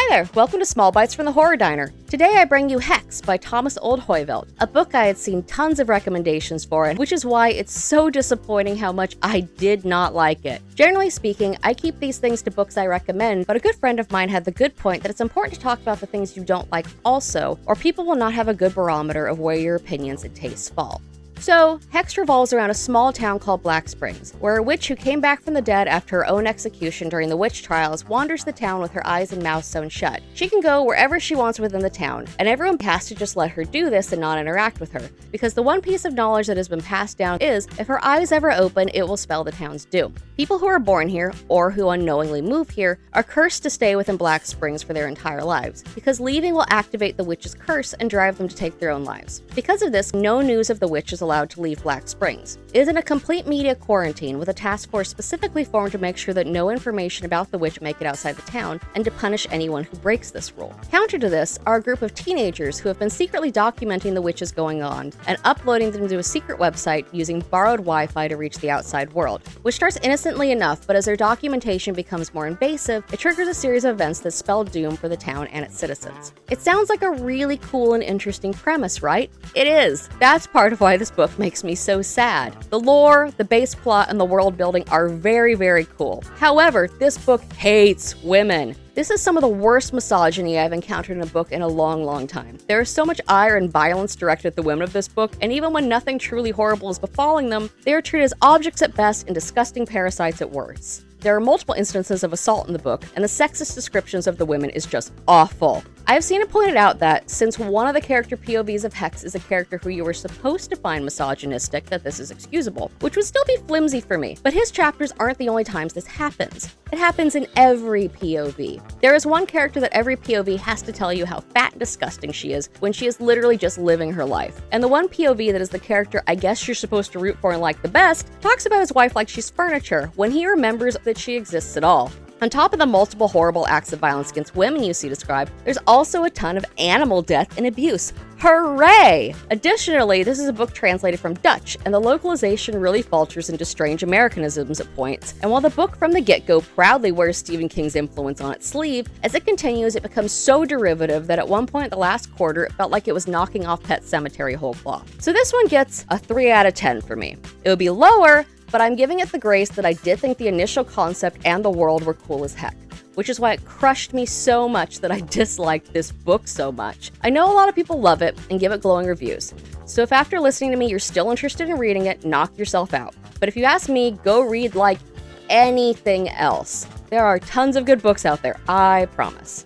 there, welcome to Small Bites from the Horror Diner. Today I bring you Hex by Thomas Oldhoyvelt, a book I had seen tons of recommendations for, which is why it's so disappointing how much I did not like it. Generally speaking, I keep these things to books I recommend, but a good friend of mine had the good point that it's important to talk about the things you don't like also, or people will not have a good barometer of where your opinions and tastes fall. So, Hex revolves around a small town called Black Springs, where a witch who came back from the dead after her own execution during the witch trials wanders the town with her eyes and mouth sewn shut. She can go wherever she wants within the town, and everyone has to just let her do this and not interact with her, because the one piece of knowledge that has been passed down is, if her eyes ever open, it will spell the town's doom. People who are born here, or who unknowingly move here, are cursed to stay within Black Springs for their entire lives, because leaving will activate the witch's curse and drive them to take their own lives. Because of this, no news of the witch is allowed to leave Black Springs. It is in a complete media quarantine with a task force specifically formed to make sure that no information about the witch make it outside the town and to punish anyone who breaks this rule. Counter to this are a group of teenagers who have been secretly documenting the witches going on and uploading them to a secret website using borrowed Wi-Fi to reach the outside world, which starts innocently enough, but as their documentation becomes more invasive, it triggers a series of events that spell doom for the town and its citizens. It sounds like a really cool and interesting premise, right? It is. That's part of why this book makes me so sad. The lore, the base plot, and the world building are very, very cool. However, this book hates women. This is some of the worst misogyny I've encountered in a book in a long, long time. There is so much ire and violence directed at the women of this book, and even when nothing truly horrible is befalling them, they are treated as objects at best and disgusting parasites at worst. There are multiple instances of assault in the book, and the sexist descriptions of the women is just awful. I've seen it pointed out that, since one of the character POVs of Hex is a character who you were supposed to find misogynistic, that this is excusable, which would still be flimsy for me, but his chapters aren't the only times this happens. It happens in every POV. There is one character that every POV has to tell you how fat and disgusting she is when she is literally just living her life. And the one POV that is the character I guess you're supposed to root for and like the best talks about his wife like she's furniture when he remembers that she exists at all. On top of the multiple horrible acts of violence against women you see described, there's also a ton of animal death and abuse. Hooray! Additionally, this is a book translated from Dutch, and the localization really falters into strange Americanisms at points. And while the book from the get-go proudly wears Stephen King's influence on its sleeve, as it continues, it becomes so derivative that at one point in the last quarter, it felt like it was knocking off Pet Sematary whole cloth. So this one gets a 3 out of 10 for me. It would be lower, but I'm giving it the grace that I did think the initial concept and the world were cool as heck, which is why it crushed me so much that I disliked this book so much. I know a lot of people love it and give it glowing reviews, so if after listening to me you're still interested in reading it, knock yourself out. But if you ask me, go read like anything else. There are tons of good books out there, I promise.